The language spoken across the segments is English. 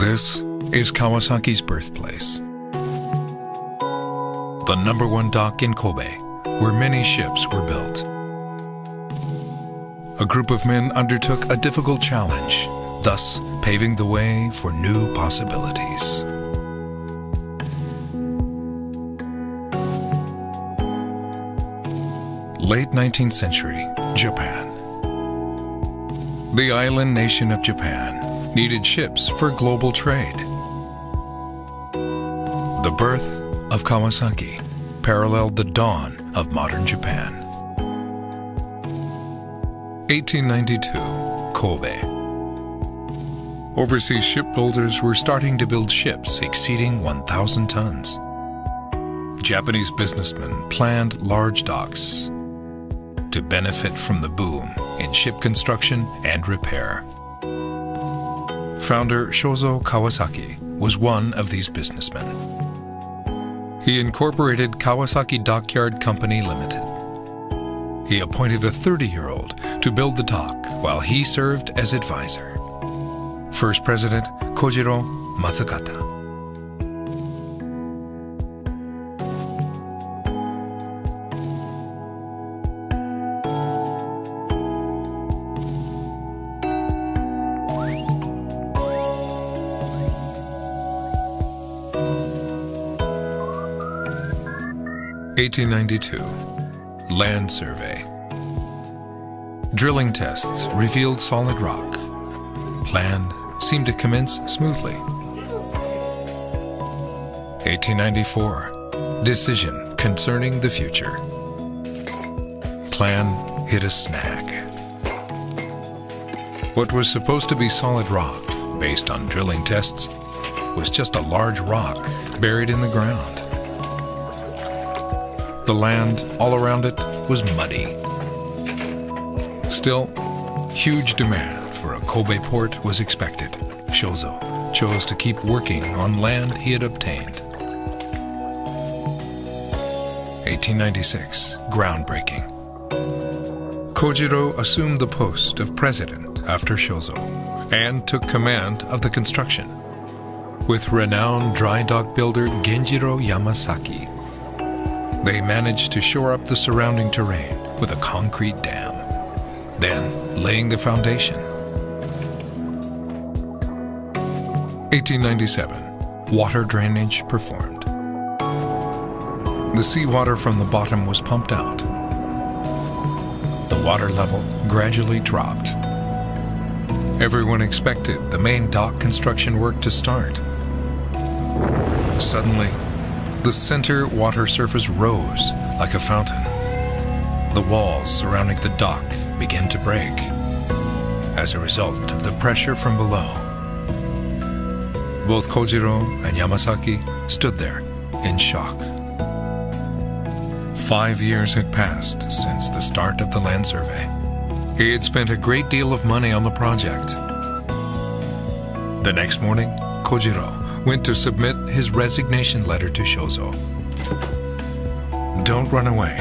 This is Kawasaki's birthplace. The #1 dock in Kobe, where many ships were built. A group of men undertook a difficult challenge, thus paving the way for new possibilities. Late 19th century, Japan. The island nation of Japan needed ships for global trade. The birth of Kawasaki paralleled the dawn of modern Japan. 1892, Kobe. Overseas shipbuilders were starting to build ships exceeding 1,000 tons. Japanese businessmen planned large docks to benefit from the boom in ship construction and repair. Founder Shozo Kawasaki was one of these businessmen. He incorporated Kawasaki Dockyard Company Limited. He appointed a 30-year-old to build the dock while he served as advisor. First President Kojiro Matsukata. (1892) Land survey. Drilling tests revealed solid rock. Plan seemed to commence smoothly. 1894, decision concerning the future. Plan hit a snag. What was supposed to be solid rock, based on drilling tests, was just a large rock buried in the ground. The land all around it was muddy. Still, huge demand for a Kobe port was expected. Shozo chose to keep working on land he had obtained. 1896, groundbreaking. Kojiro assumed the post of president after Shozo and took command of the construction. With renowned dry dock builder Kojiro Yamasaki, they managed to shore up the surrounding terrain with a concrete dam, then laying the foundation. 1897, water drainage performed. The seawater from the bottom was pumped out. The water level gradually dropped. Everyone expected the main dock construction work to start. Suddenly, the center water surface rose like a fountain. The walls surrounding the dock began to break as a result of the pressure from below. Both Kojiro and Yamasaki stood there in shock. 5 years had passed since the start of the land survey. He had spent a great deal of money on the project. The next morning, Kojiro went to submit his resignation letter to Shozo. "Don't run away.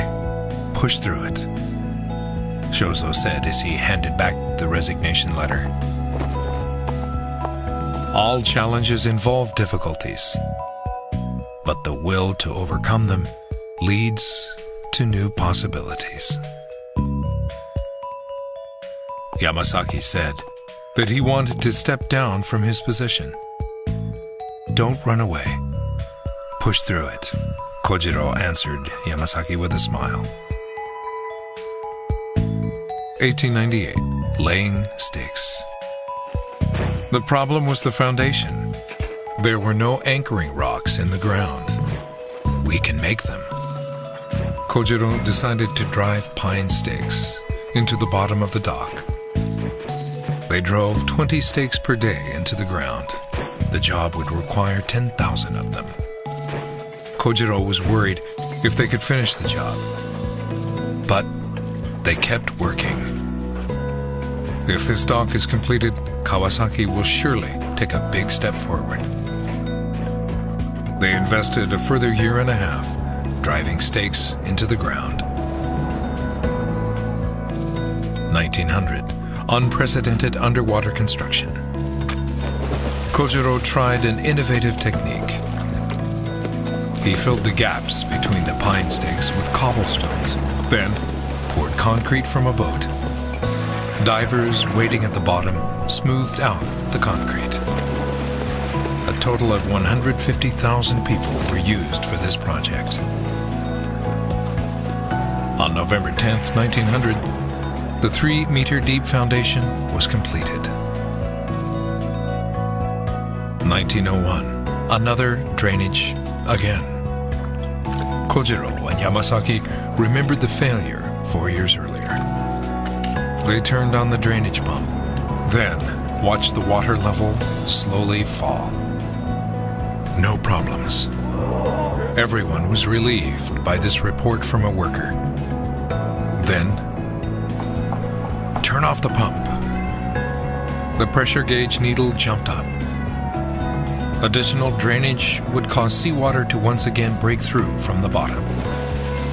Push through it," Shozo said as he handed back the resignation letter. All challenges involve difficulties, but the will to overcome them leads to new possibilities. Yamasaki said that he wanted to step down from his position. "Don't run away. Push through it," Kojiro answered Yamasaki with a smile. 1898, laying stakes. The problem was the foundation. There were no anchoring rocks in the ground. "We can make them." Kojiro decided to drive pine stakes into the bottom of the dock. They drove 20 stakes per day into the ground. The job would require 10,000 of them. Kojiro was worried if they could finish the job, but they kept working. If this dock is completed, Kawasaki will surely take a big step forward. They invested a further year and a half, driving stakes into the ground. 1900, unprecedented underwater construction. Kojiro tried an innovative technique. He filled the gaps between the pine stakes with cobblestones, then poured concrete from a boat. Divers waiting at the bottom smoothed out the concrete. A total of 150,000 people were used for this project. On November 10, 1900, the 3-meter deep foundation was completed. 1901, another drainage again. Kojiro and Yamasaki remembered the failure 4 years earlier. They turned on the drainage pump, then watched the water level slowly fall. No problems. Everyone was relieved by this report from a worker. Then, turn off the pump. The pressure gauge needle jumped up. Additional drainage would cause seawater to once again break through from the bottom.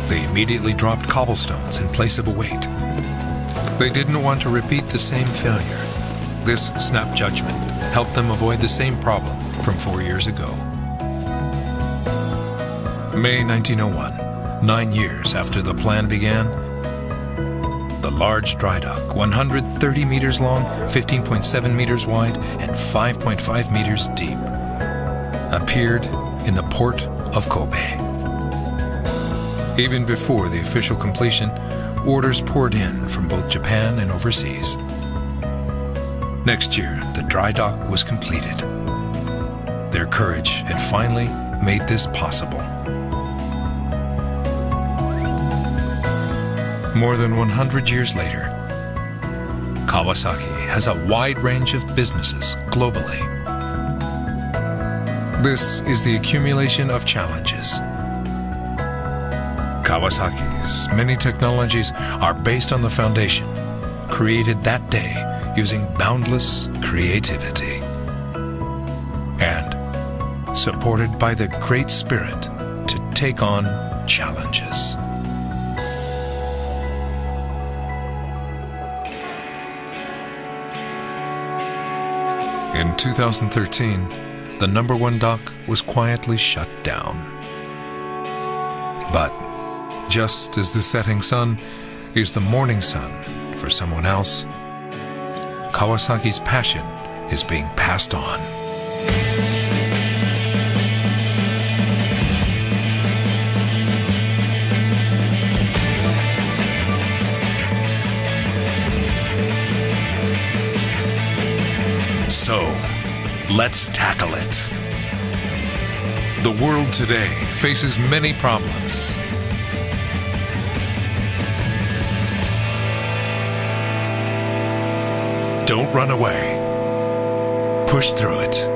They immediately dropped cobblestones in place of a weight. They didn't want to repeat the same failure. This snap judgment helped them avoid the same problem from 4 years ago. May 1901, 9 years after the plan began, the large dry dock, 130 meters long, 15.7 meters wide, and 5.5 meters deep, appeared in the port of Kobe. Even before the official completion, orders poured in from both Japan and overseas. Next year, the dry dock was completed. Their courage had finally made this possible. More than 100 years later, Kawasaki has a wide range of businesses globally. This is the accumulation of challenges. Kawasaki's many technologies are based on the foundation created that day using boundless creativity and supported by the great spirit to take on challenges. In 2013, the #1 dock was quietly shut down. But just as the setting sun is the morning sun for someone else, Kawasaki's passion is being passed on. So, let's tackle it. The world today faces many problems. Don't run away. Push through it.